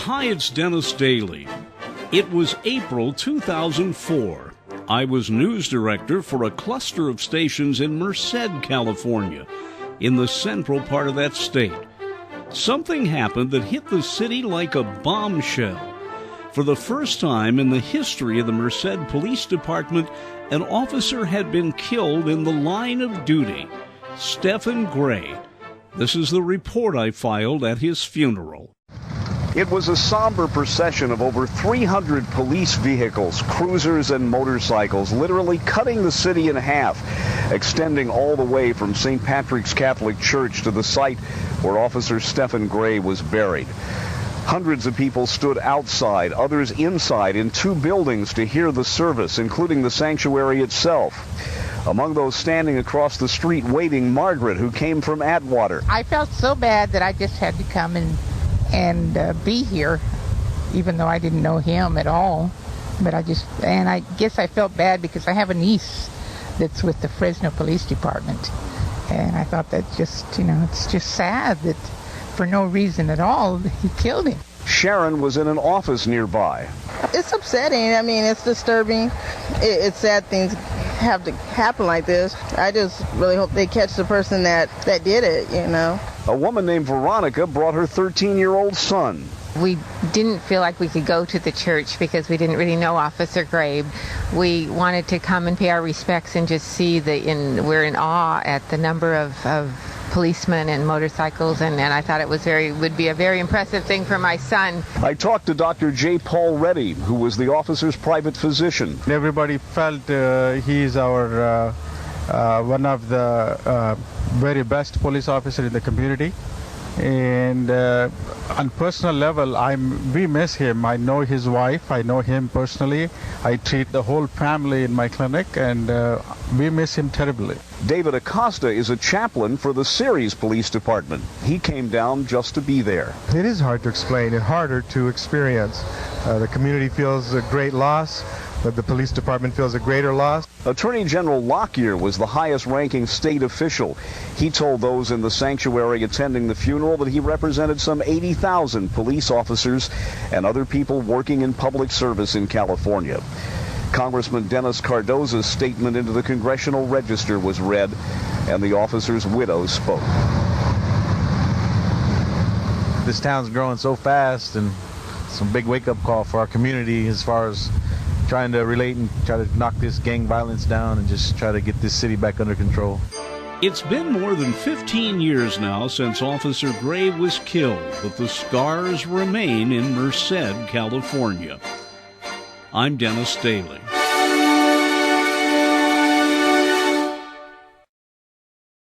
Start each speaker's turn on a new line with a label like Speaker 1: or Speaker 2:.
Speaker 1: Hi, it's Dennis Daly. It was April 2004. I was news director for a cluster of stations in Merced, California, in the central part of that state. Something happened that hit the city like a bombshell. For the first time in the history of the Merced Police Department, an officer had been killed in the line of duty. STEPHAN Gray. This is the report I filed at his funeral.
Speaker 2: It was a somber procession of over 300 police vehicles, cruisers and motorcycles, literally cutting the city in half, extending all the way from St. Patrick's Catholic Church to the site where Officer STEPHAN Gray was buried. Hundreds of people stood outside, others inside in two buildings to hear the service, including the sanctuary itself. Among those standing across the street waiting, Margaret, who came from Atwater.
Speaker 3: I felt so bad that I just had to come and be here, even though I didn't know him at all. But I guess I felt bad because I have a niece that's with the Fresno Police Department. And I thought that just, it's just sad that for no reason at all, he killed him.
Speaker 2: Sharon was in an office nearby.
Speaker 4: It's upsetting. I mean, it's disturbing. It's sad things have to happen like this. I just really hope they catch the person that did it,
Speaker 2: A woman named Veronica brought her 13-year-old son.
Speaker 5: We didn't feel like we could go to the church because we didn't really know Officer Gray. We wanted to come and pay our respects and just see we're in awe at the number of policemen and motorcycles, and I thought it would be a very impressive thing for my son.
Speaker 2: I talked to Dr. J. Paul Reddy, who was the officer's private physician.
Speaker 6: Everybody felt he's our one of the very best police officer in the community. And on personal level, we miss him. I know his wife. I know him personally. I treat the whole family in my clinic, and we miss him terribly.
Speaker 2: David Acosta is a chaplain for the Ceres Police Department. He came down just to be there.
Speaker 7: It is hard to explain and harder to experience. The community feels a great loss, but the police department feels a greater loss.
Speaker 2: Attorney General Lockyer was the highest-ranking state official. He told those in the sanctuary attending the funeral that he represented some 80,000 police officers and other people working in public service in California. Congressman Dennis Cardoza's statement into the Congressional Register was read, and the officer's widow spoke.
Speaker 8: This town's growing so fast, and it's a big wake-up call for our community as far as trying to relate and try to knock this gang violence down and just try to get this city back under control.
Speaker 1: It's been more than 15 years now since Officer Gray was killed, but the scars remain in Merced, California. I'm Dennis Daly.